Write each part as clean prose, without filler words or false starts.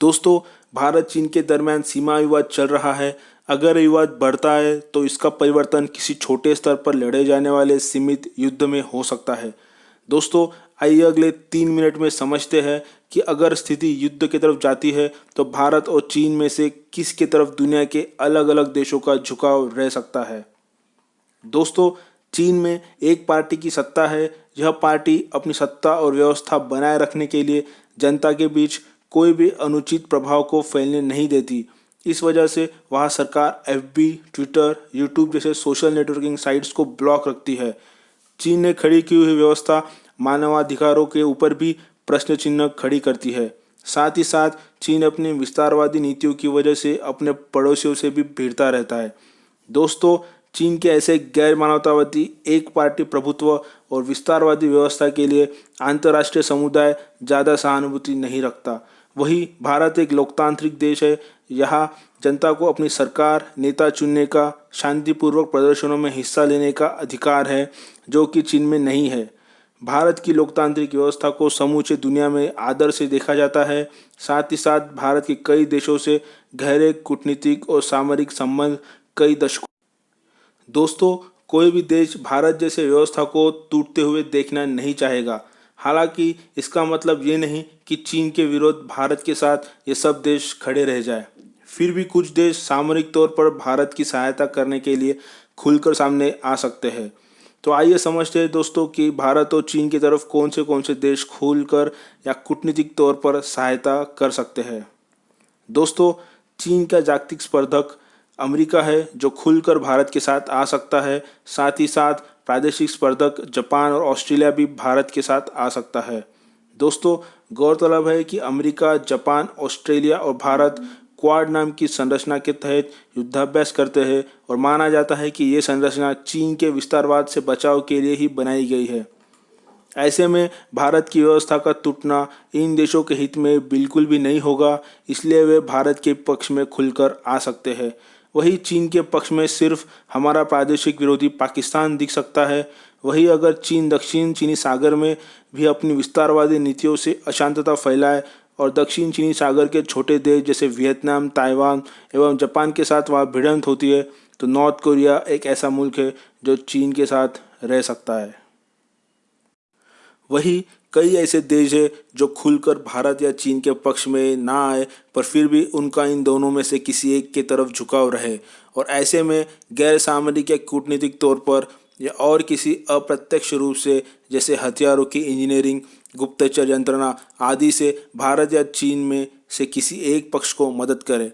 दोस्तों, भारत चीन के दरमियान सीमा विवाद चल रहा है। अगर विवाद बढ़ता है तो इसका परिवर्तन किसी छोटे स्तर पर लड़े जाने वाले सीमित युद्ध में हो सकता है। दोस्तों, आइए अगले 3 मिनट में समझते हैं कि अगर स्थिति युद्ध की तरफ जाती है तो भारत और चीन में से किस की तरफ दुनिया के अलग अलग देशों का झुकाव रह सकता है। दोस्तों, चीन में एक पार्टी की सत्ता है। यह पार्टी अपनी सत्ता और व्यवस्था बनाए रखने के लिए जनता के बीच कोई भी अनुचित प्रभाव को फैलने नहीं देती। इस वजह से वहाँ सरकार एफबी, ट्विटर, यूट्यूब जैसे सोशल नेटवर्किंग साइट्स को ब्लॉक रखती है। चीन ने खड़ी की हुई व्यवस्था मानवाधिकारों के ऊपर भी प्रश्न चिन्ह खड़ी करती है। साथ ही साथ चीन अपनी विस्तारवादी नीतियों की वजह से अपने पड़ोसियों से भी भिड़ता रहता है। दोस्तों, चीन के ऐसे गैर मानवतावादी एक पार्टी प्रभुत्व और विस्तारवादी व्यवस्था के लिए अंतर्राष्ट्रीय समुदाय ज़्यादा सहानुभूति नहीं रखता। वहीं भारत एक लोकतांत्रिक देश है। यहाँ जनता को अपनी सरकार, नेता चुनने का, शांतिपूर्वक प्रदर्शनों में हिस्सा लेने का अधिकार है, जो कि चीन में नहीं है। भारत की लोकतांत्रिक व्यवस्था को समूचे दुनिया में आदर से देखा जाता है। साथ ही साथ भारत के कई देशों से गहरे कूटनीतिक और सामरिक संबंध कई दशकों। दोस्तों, कोई भी देश भारत जैसे व्यवस्था को टूटते हुए देखना नहीं चाहेगा। हालांकि इसका मतलब ये नहीं कि चीन के विरोध भारत के साथ ये सब देश खड़े रह जाए। फिर भी कुछ देश सामरिक तौर पर भारत की सहायता करने के लिए खुलकर सामने आ सकते हैं। तो आइए समझते हैं दोस्तों कि भारत और चीन की तरफ कौन से देश खुलकर या कूटनीतिक तौर पर सहायता कर सकते हैं। दोस्तों, चीन का जागतिक स्पर्धक अमेरिका है, जो खुलकर भारत के साथ आ सकता है। साथ ही साथ प्रादेशिक स्पर्धक जापान और ऑस्ट्रेलिया भी भारत के साथ आ सकता है। दोस्तों, गौरतलब है कि अमेरिका, जापान, ऑस्ट्रेलिया और भारत क्वाड नाम की संरचना के तहत युद्धाभ्यास करते हैं और माना जाता है कि ये संरचना चीन के विस्तारवाद से बचाव के लिए ही बनाई गई है। ऐसे में भारत की व्यवस्था का टूटना इन देशों के हित में बिल्कुल भी नहीं होगा, इसलिए वे भारत के पक्ष में खुलकर आ सकते हैं। वहीं चीन के पक्ष में सिर्फ हमारा प्रादेशिक विरोधी पाकिस्तान दिख सकता है। वहीं अगर चीन दक्षिण चीनी सागर में भी अपनी विस्तारवादी नीतियों से अशांतता फैलाए और दक्षिण चीनी सागर के छोटे देश जैसे वियतनाम, ताइवान एवं जापान के साथ वहाँ भिड़ंत होती है, तो नॉर्थ कोरिया एक ऐसा मुल्क है जो चीन के साथ रह सकता है। वहीं कई ऐसे देश हैं जो खुलकर भारत या चीन के पक्ष में ना आए, पर फिर भी उनका इन दोनों में से किसी एक की तरफ झुकाव रहे और ऐसे में गैर सामरिक या कूटनीतिक तौर पर या और किसी अप्रत्यक्ष रूप से, जैसे हथियारों की इंजीनियरिंग, गुप्तचर यंत्रणा आदि से भारत या चीन में से किसी एक पक्ष को मदद करे।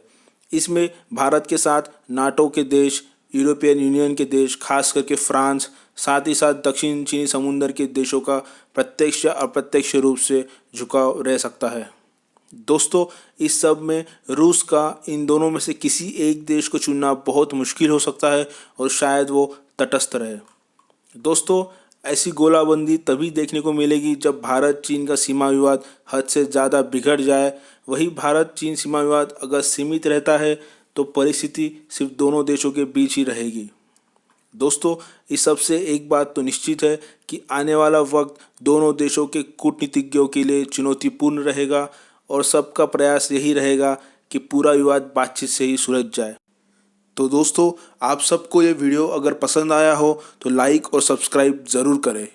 इसमें भारत के साथ नाटो के देश, यूरोपियन यूनियन के देश, खास करके फ्रांस, साथ ही साथ दक्षिण चीनी समुद्र के देशों का प्रत्यक्ष या अप्रत्यक्ष रूप से झुकाव रह सकता है। दोस्तों, इस सब में रूस का इन दोनों में से किसी एक देश को चुनना बहुत मुश्किल हो सकता है और शायद वो तटस्थ रहे। दोस्तों, ऐसी गोलाबंदी तभी देखने को मिलेगी जब भारत चीन का सीमा विवाद हद से ज़्यादा बिगड़ जाए। वही भारत चीन सीमा विवाद अगर सीमित रहता है तो परिस्थिति सिर्फ दोनों देशों के बीच ही रहेगी। दोस्तों, इस सब से एक बात तो निश्चित है कि आने वाला वक्त दोनों देशों के कूटनीतिज्ञों के लिए चुनौतीपूर्ण रहेगा और सबका प्रयास यही रहेगा कि पूरा विवाद बातचीत से ही सुलझ जाए। तो दोस्तों, आप सबको ये वीडियो अगर पसंद आया हो तो लाइक और सब्सक्राइब ज़रूर करें।